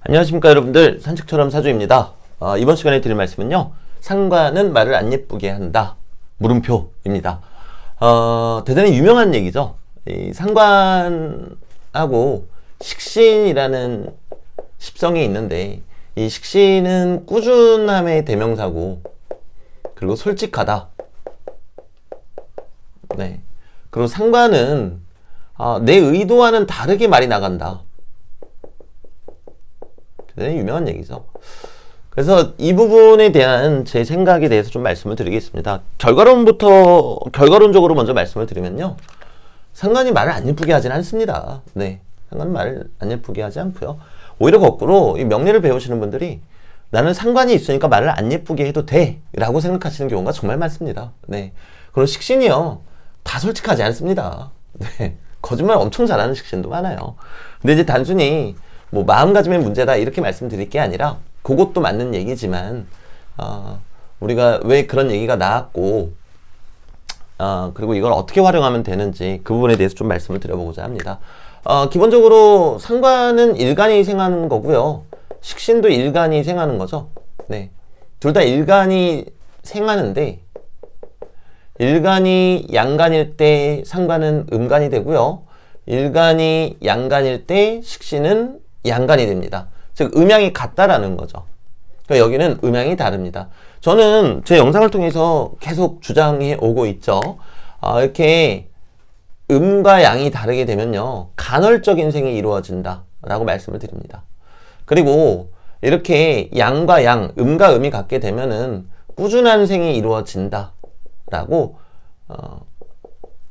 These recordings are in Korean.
안녕하십니까 여러분들, 산책처럼 사주입니다. 이번 시간에 드릴 말씀은요, 상관은 말을 안 예쁘게 한다, 물음표입니다. 대단히 유명한 얘기죠. 이 상관하고 식신이라는 십성이 있는데, 이 식신은 꾸준함의 대명사고, 그리고 솔직하다. 네. 그리고 상관은 내 의도와는 다르게 말이 나간다. 대단히 유명한 얘기죠. 그래서 이 부분에 대한 제 생각에 대해서 좀 말씀을 드리겠습니다. 결과론적으로 먼저 말씀을 드리면요, 상관이 말을 안 예쁘게 하진 않습니다. 네, 상관은 말을 안 예쁘게 하지 않고요. 오히려 거꾸로 이 명리를 배우시는 분들이 나는 상관이 있으니까 말을 안 예쁘게 해도 돼 라고 생각하시는 경우가 정말 많습니다. 네, 그리고 식신이요, 다 솔직하지 않습니다. 네, 거짓말 엄청 잘하는 식신도 많아요. 근데 이제 단순히 뭐 마음가짐의 문제다 이렇게 말씀드릴 게 아니라, 그것도 맞는 얘기지만 우리가 왜 그런 얘기가 나왔고 그리고 이걸 어떻게 활용하면 되는지 그 부분에 대해서 좀 말씀을 드려보고자 합니다. 기본적으로 상관은 일간이 생하는 거고요, 식신도 일간이 생하는 거죠. 네, 둘 다 일간이 생하는데, 일간이 양간일 때 상관은 음간이 되고요, 일간이 양간일 때 식신은 양간이 됩니다. 즉 음양이 같다라는 거죠. 그러니까 여기는 음양이 다릅니다. 저는 제 영상을 통해서 계속 주장해 오고 있죠. 이렇게 음과 양이 다르게 되면요, 간헐적 생이 이루어진다 라고 말씀을 드립니다. 그리고 이렇게 양과 양, 음과 음이 같게 되면은 꾸준한 생이 이루어진다 라고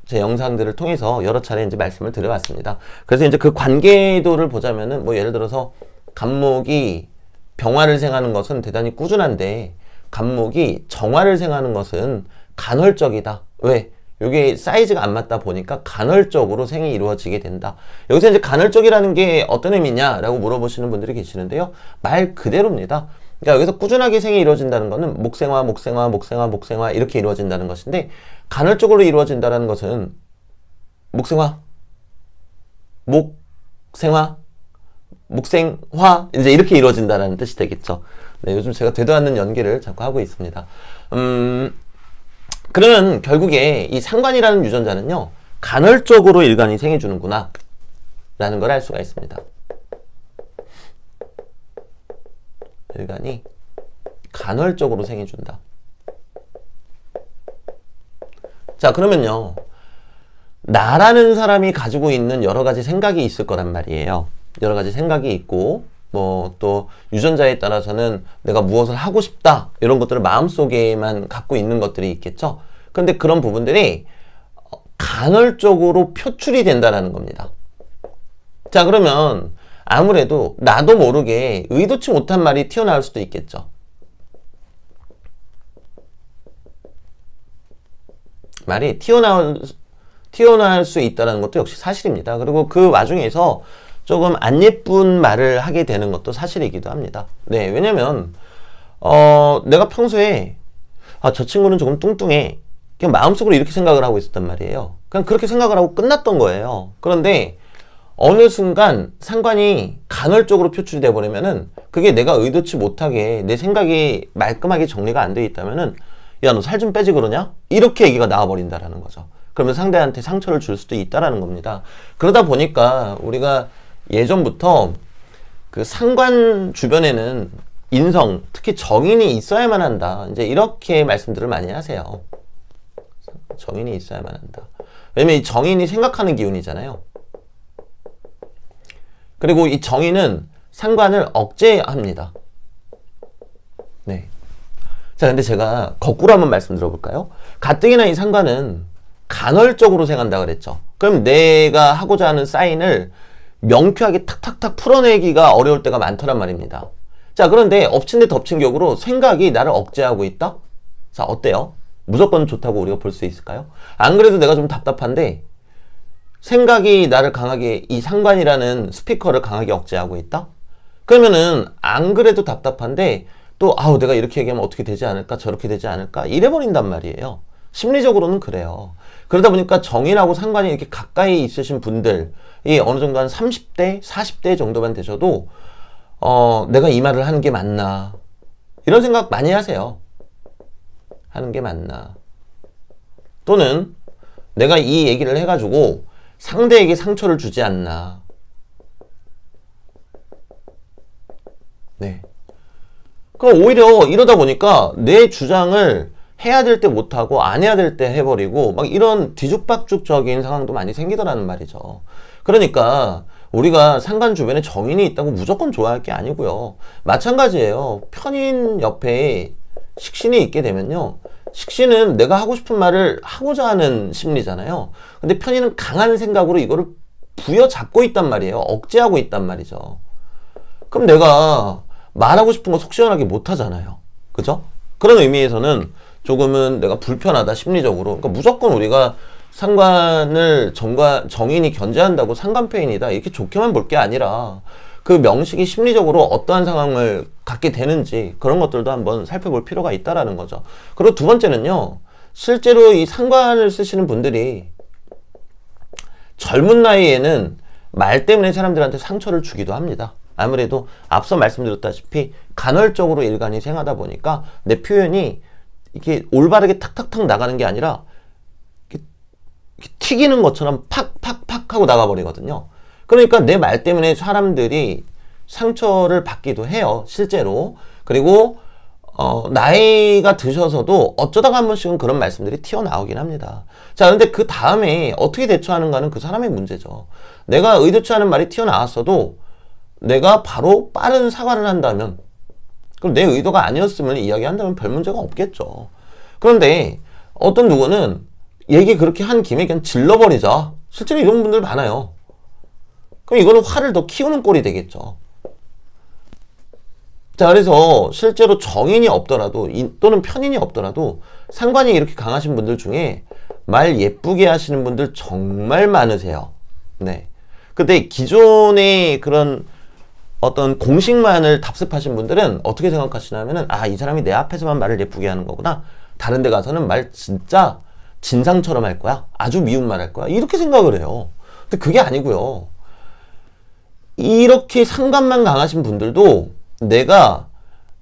제 영상들을 통해서 여러 차례 이제 말씀을 드려왔습니다. 그래서 이제 그 관계도를 보자면은, 뭐 예를 들어서 간목이 병화를 생하는 것은 대단히 꾸준한데, 간목이 정화를 생하는 것은 간헐적이다. 왜? 이게 사이즈가 안 맞다 보니까 간헐적으로 생이 이루어지게 된다. 여기서 이제 간헐적이라는 게 어떤 의미냐라고 물어보시는 분들이 계시는데요, 말 그대로입니다. 그러니까 여기서 꾸준하게 생이 이루어진다는 것은 목생화, 목생화, 목생화, 목생화 이렇게 이루어진다는 것인데, 간헐적으로 이루어진다는 것은 목생화, 목생화, 목생화 이제 이렇게 이루어진다는 뜻이 되겠죠. 네, 요즘 제가 되도 않는 연기를 자꾸 하고 있습니다. 그러면 결국에 이 상관이라는 유전자는요, 간헐적으로 일간이 생해주는구나 라는 걸 알 수가 있습니다. 일간이 간헐적으로 생해준다. 자, 그러면요, 나라는 사람이 가지고 있는 여러 가지 생각이 있을 거란 말이에요. 여러 가지 생각이 있고, 뭐 또 유전자에 따라서는 내가 무엇을 하고 싶다 이런 것들을 마음속에만 갖고 있는 것들이 있겠죠. 그런데 그런 부분들이 간헐적으로 표출이 된다라는 겁니다. 자, 그러면 아무래도 나도 모르게 의도치 못한 말이 튀어나올 수도 있겠죠. 말이 튀어나올 수 있다는 것도 역시 사실입니다. 그리고 그 와중에서 조금 안 예쁜 말을 하게 되는 것도 사실이기도 합니다. 네, 왜냐면 내가 평소에 저 친구는 조금 뚱뚱해, 그냥 마음속으로 이렇게 생각을 하고 있었단 말이에요. 그냥 그렇게 생각을 하고 끝났던 거예요. 그런데 어느 순간 상관이 간헐적으로 표출이 돼 버리면은, 그게 내가 의도치 못하게 내 생각이 말끔하게 정리가 안 돼 있다면은, 야, 너 살 좀 빼지 그러냐? 이렇게 얘기가 나와 버린다라는 거죠. 그러면 상대한테 상처를 줄 수도 있다라는 겁니다. 그러다 보니까 우리가 예전부터 그 상관 주변에는 인성, 특히 정인이 있어야만 한다, 이제 이렇게 말씀들을 많이 하세요. 정인이 있어야만 한다. 왜냐면 이 정인이 생각하는 기운이잖아요. 그리고 이 정인은 상관을 억제합니다. 네. 자, 근데 제가 거꾸로 한번 말씀 들어볼까요? 가뜩이나 이 상관은 간헐적으로 생한다 그랬죠. 그럼 내가 하고자 하는 사인을 명쾌하게 탁탁탁 풀어내기가 어려울 때가 많더란 말입니다. 자, 그런데 엎친 데 덮친 격으로 생각이 나를 억제하고 있다? 자, 어때요? 무조건 좋다고 우리가 볼 수 있을까요? 안 그래도 내가 좀 답답한데 생각이 나를 강하게, 이 상관이라는 스피커를 강하게 억제하고 있다? 그러면은 안 그래도 답답한데 또 내가 이렇게 얘기하면 어떻게 되지 않을까, 저렇게 되지 않을까 이래버린단 말이에요. 심리적으로는 그래요. 그러다 보니까 정인하고 상관이 이렇게 가까이 있으신 분들이 어느 정도 한 30대, 40대 정도만 되셔도 내가 이 말을 하는 게 맞나? 이런 생각 많이 하세요. 하는 게 맞나? 또는 내가 이 얘기를 해가지고 상대에게 상처를 주지 않나? 네. 그럼 오히려 이러다 보니까 내 주장을 해야 될 때 못하고 안 해야 될 때 해버리고 막 이런 뒤죽박죽적인 상황도 많이 생기더라는 말이죠. 그러니까 우리가 상관 주변에 정인이 있다고 무조건 좋아할 게 아니고요. 마찬가지예요. 편인 옆에 식신이 있게 되면요. 식신은 내가 하고 싶은 말을 하고자 하는 심리잖아요. 근데 편인은 강한 생각으로 이거를 부여잡고 있단 말이에요. 억제하고 있단 말이죠. 그럼 내가 말하고 싶은 거 속 시원하게 못 하잖아요. 그죠? 그런 의미에서는 조금은 내가 불편하다, 심리적으로. 그러니까 무조건 우리가 상관을 정인이 견제한다고 상관패인이다, 이렇게 좋게만 볼 게 아니라 그 명식이 심리적으로 어떠한 상황을 갖게 되는지 그런 것들도 한번 살펴볼 필요가 있다라는 거죠. 그리고 두 번째는요, 실제로 이 상관을 쓰시는 분들이 젊은 나이에는 말 때문에 사람들한테 상처를 주기도 합니다. 아무래도 앞서 말씀드렸다시피 간헐적으로 일간이 생하다 보니까 내 표현이 이렇게 올바르게 탁탁탁 나가는 게 아니라 이렇게 튀기는 것처럼 팍팍팍 하고 나가버리거든요. 그러니까 내 말 때문에 사람들이 상처를 받기도 해요, 실제로. 그리고 나이가 드셔서도 어쩌다가 한 번씩은 그런 말씀들이 튀어나오긴 합니다. 자, 근데 그 다음에 어떻게 대처하는가는 그 사람의 문제죠. 내가 의도치 않은 말이 튀어나왔어도 내가 바로 빠른 사과를 한다면, 그럼 내 의도가 아니었음을 이야기한다면 별 문제가 없겠죠. 그런데 어떤 누구는 얘기 그렇게 한 김에 그냥 질러버리자. 실제로 이런 분들 많아요. 그럼 이거는 화를 더 키우는 꼴이 되겠죠. 자, 그래서 실제로 정인이 없더라도 또는 편인이 없더라도 상관이 이렇게 강하신 분들 중에 말 예쁘게 하시는 분들 정말 많으세요. 네. 근데 기존의 그런 어떤 공식만을 답습하신 분들은 어떻게 생각하시냐면은, 아, 이 사람이 내 앞에서만 말을 예쁘게 하는 거구나. 다른 데 가서는 말 진짜 진상처럼 할 거야. 아주 미운 말 할 거야. 이렇게 생각을 해요. 근데 그게 아니고요. 이렇게 상관만 강하신 분들도 내가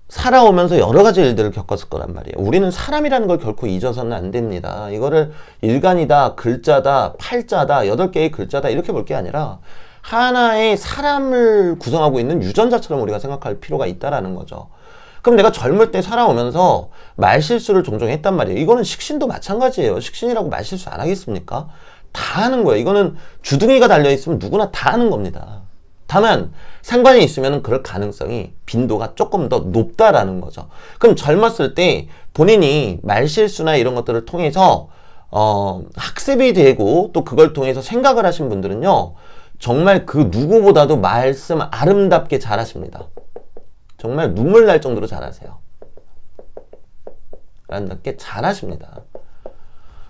살아오면서 여러 가지 일들을 겪었을 거란 말이에요. 우리는 사람이라는 걸 결코 잊어서는 안 됩니다. 이거를 일간이다, 글자다, 팔자다, 8개의 글자다 이렇게 볼 게 아니라 하나의 사람을 구성하고 있는 유전자처럼 우리가 생각할 필요가 있다라는 거죠. 그럼 내가 젊을 때 살아오면서 말실수를 종종 했단 말이에요. 이거는 식신도 마찬가지예요. 식신이라고 말실수 안 하겠습니까? 다 하는 거예요. 이거는 주둥이가 달려있으면 누구나 다 하는 겁니다. 다만 상관이 있으면 그럴 가능성이, 빈도가 조금 더 높다라는 거죠. 그럼 젊었을 때 본인이 말실수나 이런 것들을 통해서 학습이 되고 또 그걸 통해서 생각을 하신 분들은요, 정말 그 누구보다도 말씀 아름답게 잘하십니다. 정말 눈물 날 정도로 잘하세요. 아름답게 잘하십니다.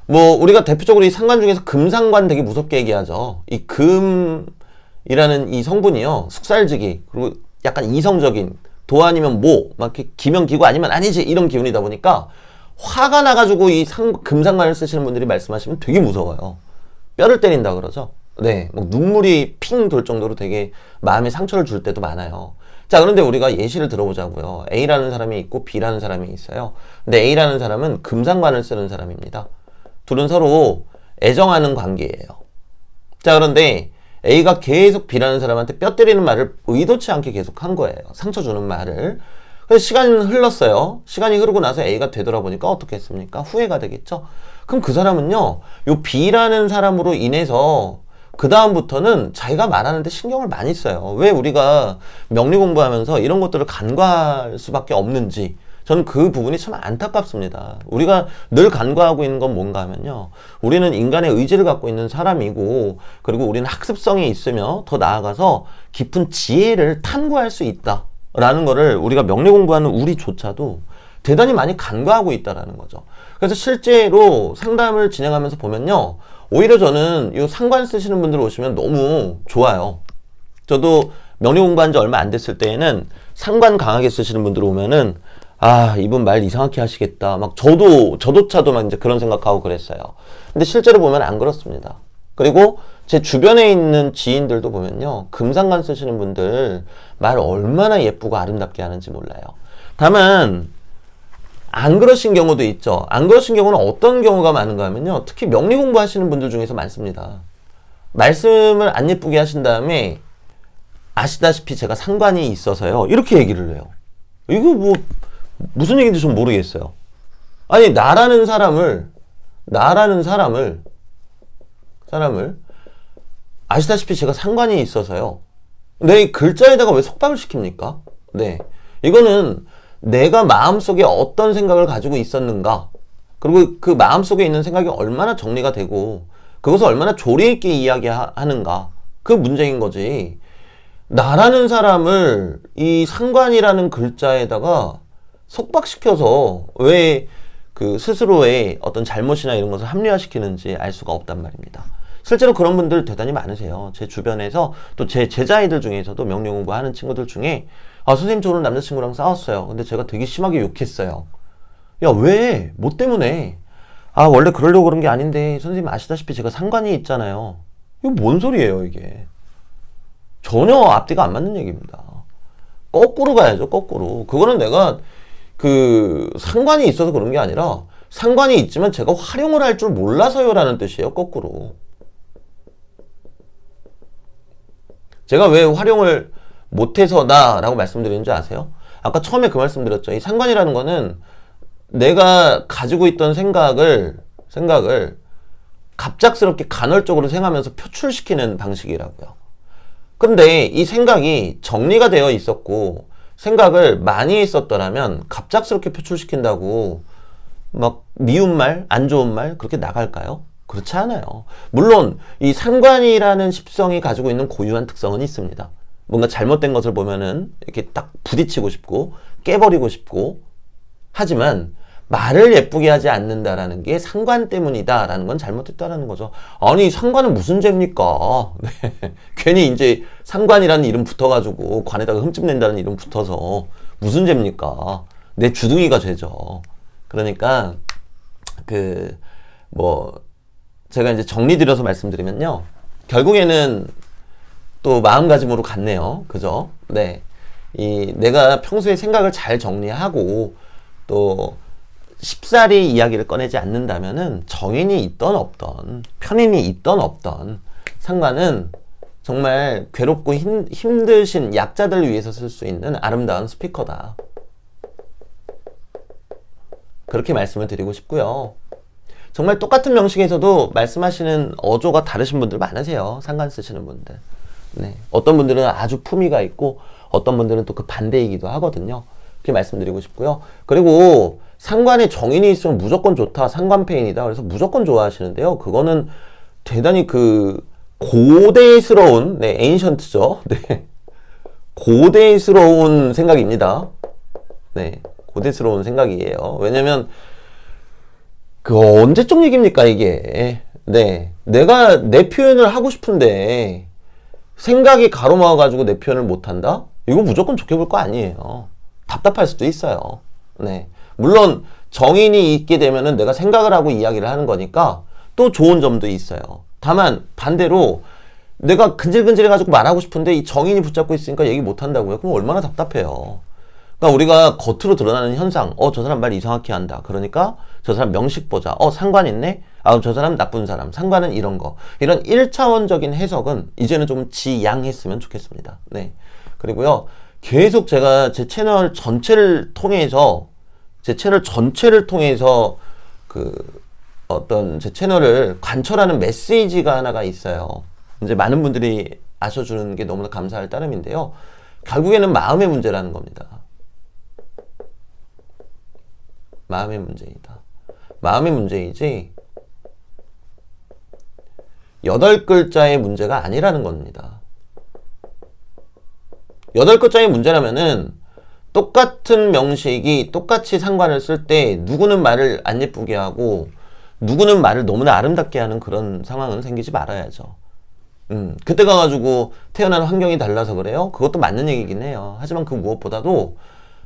뭐 우리가 대표적으로 이 상관 중에서 금상관 되게 무섭게 얘기하죠. 이 금이라는 이 성분이요, 숙살지기, 그리고 약간 이성적인, 도 아니면 모, 막 이렇게 기면 기고 아니면 아니지, 이런 기운이다 보니까 화가 나가지고 이 금상관을 쓰시는 분들이 말씀하시면 되게 무서워요. 뼈를 때린다 그러죠. 네, 막 눈물이 핑 돌 정도로 되게 마음에 상처를 줄 때도 많아요. 자, 그런데 우리가 예시를 들어보자고요. A라는 사람이 있고 B라는 사람이 있어요. 근데 A라는 사람은 금상관을 쓰는 사람입니다. 둘은 서로 애정하는 관계예요. 자, 그런데 A가 계속 B라는 사람한테 뼈 때리는 말을 의도치 않게 계속 한 거예요. 상처 주는 말을. 그래서 시간이 흘렀어요. 시간이 흐르고 나서 A가 되돌아보니까 어떻게 했습니까? 후회가 되겠죠? 그럼 그 사람은요, 요 B라는 사람으로 인해서 그 다음부터는 자기가 말하는데 신경을 많이 써요. 왜 우리가 명리 공부하면서 이런 것들을 간과할 수밖에 없는지, 저는 그 부분이 참 안타깝습니다. 우리가 늘 간과하고 있는 건 뭔가 하면요, 우리는 인간의 의지를 갖고 있는 사람이고, 그리고 우리는 학습성이 있으며 더 나아가서 깊은 지혜를 탐구할 수 있다 라는 거를 우리가 명리 공부하는 우리조차도 대단히 많이 간과하고 있다라는 거죠. 그래서 실제로 상담을 진행하면서 보면요, 오히려 저는 이 상관 쓰시는 분들 오시면 너무 좋아요. 저도 명리 공부한 지 얼마 안 됐을 때에는 상관 강하게 쓰시는 분들 오면은, 아, 이분 말 이상하게 하시겠다. 막 저조차도 막 이제 그런 생각하고 그랬어요. 근데 실제로 보면 안 그렇습니다. 그리고 제 주변에 있는 지인들도 보면요. 금상관 쓰시는 분들 말 얼마나 예쁘고 아름답게 하는지 몰라요. 다만 안 그러신 경우도 있죠. 안 그러신 경우는 어떤 경우가 많은가 하면요. 특히 명리 공부하시는 분들 중에서 많습니다. 말씀을 안 예쁘게 하신 다음에 아시다시피 제가 상관이 있어서요. 이렇게 얘기를 해요. 이거 뭐 무슨 얘기인지 좀 모르겠어요. 아니 나라는 사람을 아시다시피 제가 상관이 있어서요. 내 글자에다가 왜 속박을 시킵니까? 네. 이거는 내가 마음속에 어떤 생각을 가지고 있었는가, 그리고 그 마음속에 있는 생각이 얼마나 정리가 되고 그것을 얼마나 조리 있게 이야기하는가, 그 문제인 거지. 나라는 사람을 이 상관이라는 글자에다가 속박시켜서 왜 그 스스로의 어떤 잘못이나 이런 것을 합리화시키는지 알 수가 없단 말입니다. 실제로 그런 분들 대단히 많으세요. 제 주변에서 또 제 제자아이들 중에서도 명리 공부하는 친구들 중에 선생님 저 오늘 남자친구랑 싸웠어요. 근데 제가 되게 심하게 욕했어요. 야, 왜? 뭐 때문에? 원래 그러려고 그런 게 아닌데 선생님 아시다시피 제가 상관이 있잖아요. 이거 뭔 소리예요 이게? 전혀 앞뒤가 안 맞는 얘기입니다. 거꾸로 가야죠, 거꾸로. 그거는 내가 그 상관이 있어서 그런 게 아니라 상관이 있지만 제가 활용을 할 줄 몰라서요 라는 뜻이에요, 거꾸로. 제가 왜 활용을 못해서다 라고 말씀드리는지 아세요? 아까 처음에 그 말씀드렸죠. 이 상관이라는 거는 내가 가지고 있던 생각을 갑작스럽게 간헐적으로 생각하면서 표출시키는 방식이라고요. 근데 이 생각이 정리가 되어 있었고 생각을 많이 했었더라면 갑작스럽게 표출시킨다고 막 미운 말, 안 좋은 말 그렇게 나갈까요? 그렇지 않아요. 물론 이 상관이라는 십성이 가지고 있는 고유한 특성은 있습니다. 뭔가 잘못된 것을 보면은 이렇게 딱 부딪히고 싶고 깨버리고 싶고, 하지만 말을 예쁘게 하지 않는다라는 게 상관 때문이다라는 건 잘못됐다라는 거죠. 아니 상관은 무슨 죄입니까? 네. 괜히 이제 상관이라는 이름 붙어가지고 관에다가 흠집 낸다는 이름 붙어서 무슨 죄입니까? 내 주둥이가 죄죠. 그러니까 제가 이제 정리 드려서 말씀드리면요. 결국에는 또 마음가짐으로 갔네요. 그죠? 네. 내가 평소에 생각을 잘 정리하고 또 쉽사리 이야기를 꺼내지 않는다면은 정인이 있던 없던, 편인이 있던 없던 상관은 정말 괴롭고 힘드신 약자들을 위해서 쓸 수 있는 아름다운 스피커다. 그렇게 말씀을 드리고 싶고요. 정말 똑같은 명식에서도 말씀하시는 어조가 다르신 분들 많으세요. 상관 쓰시는 분들. 네. 어떤 분들은 아주 품위가 있고 어떤 분들은 또 그 반대이기도 하거든요. 그렇게 말씀드리고 싶고요. 그리고 상관에 정인이 있으면 무조건 좋다, 상관페인이다, 그래서 무조건 좋아하시는데요. 그거는 대단히 고대스러운, 에인션트죠. 네. 고대스러운 생각입니다. 네. 고대스러운 생각이에요. 왜냐면 언제적 얘기입니까 이게. 네. 내가 내 표현을 하고 싶은데 생각이 가로막아가지고 내 표현을 못한다? 이거 무조건 좋게 볼 거 아니에요. 답답할 수도 있어요. 네. 물론 정인이 있게 되면은 내가 생각을 하고 이야기를 하는 거니까 또 좋은 점도 있어요. 다만 반대로 내가 근질근질해가지고 말하고 싶은데 이 정인이 붙잡고 있으니까 얘기 못한다고요? 그럼 얼마나 답답해요. 그러니까 우리가 겉으로 드러나는 현상, 저 사람 말 이상하게 한다. 그러니까 저 사람 명식 보자. 상관 있네? 저 사람 나쁜 사람. 상관은 이런 거. 이런 1차원적인 해석은 이제는 좀 지양했으면 좋겠습니다. 네. 그리고요, 계속 제가 제 채널 전체를 통해서 제 채널을 관철하는 메시지가 하나가 있어요. 이제 많은 분들이 아셔주는 게 너무나 감사할 따름인데요. 결국에는 마음의 문제라는 겁니다. 마음의 문제이다. 마음의 문제이지 8글자의 문제가 아니라는 겁니다. 8글자의 문제라면은 똑같은 명식이 똑같이 상관을 쓸 때 누구는 말을 안 예쁘게 하고 누구는 말을 너무나 아름답게 하는 그런 상황은 생기지 말아야죠. 그때 가가지고 태어난 환경이 달라서 그래요? 그것도 맞는 얘기긴 해요. 하지만 그 무엇보다도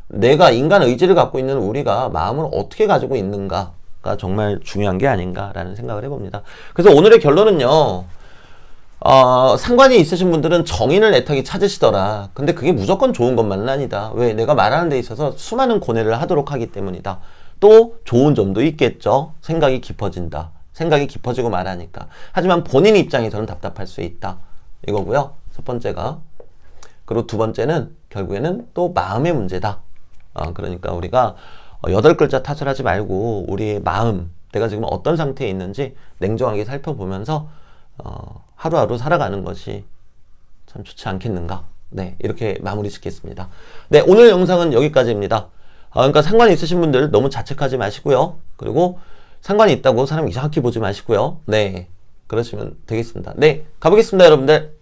내가 인간 의지를 갖고 있는 우리가 마음을 어떻게 가지고 있는가가 정말 중요한 게 아닌가라는 생각을 해봅니다. 그래서 오늘의 결론은요. 상관이 있으신 분들은 정인을 애타게 찾으시더라. 근데 그게 무조건 좋은 것만은 아니다. 왜? 내가 말하는 데 있어서 수많은 고뇌를 하도록 하기 때문이다. 또 좋은 점도 있겠죠. 생각이 깊어진다. 생각이 깊어지고 말하니까. 하지만 본인 입장에서는 답답할 수 있다. 이거고요. 첫 번째가. 그리고 두 번째는 결국에는 또 마음의 문제다. 그러니까 우리가 8글자 탓을 하지 말고 우리의 마음, 내가 지금 어떤 상태에 있는지 냉정하게 살펴보면서 하루하루 살아가는 것이 참 좋지 않겠는가. 네, 이렇게 마무리 짓겠습니다. 네, 오늘 영상은 여기까지입니다. 그러니까 상관이 있으신 분들 너무 자책하지 마시고요. 그리고 상관이 있다고 사람 이상하게 보지 마시고요. 네, 그러시면 되겠습니다. 네, 가보겠습니다, 여러분들.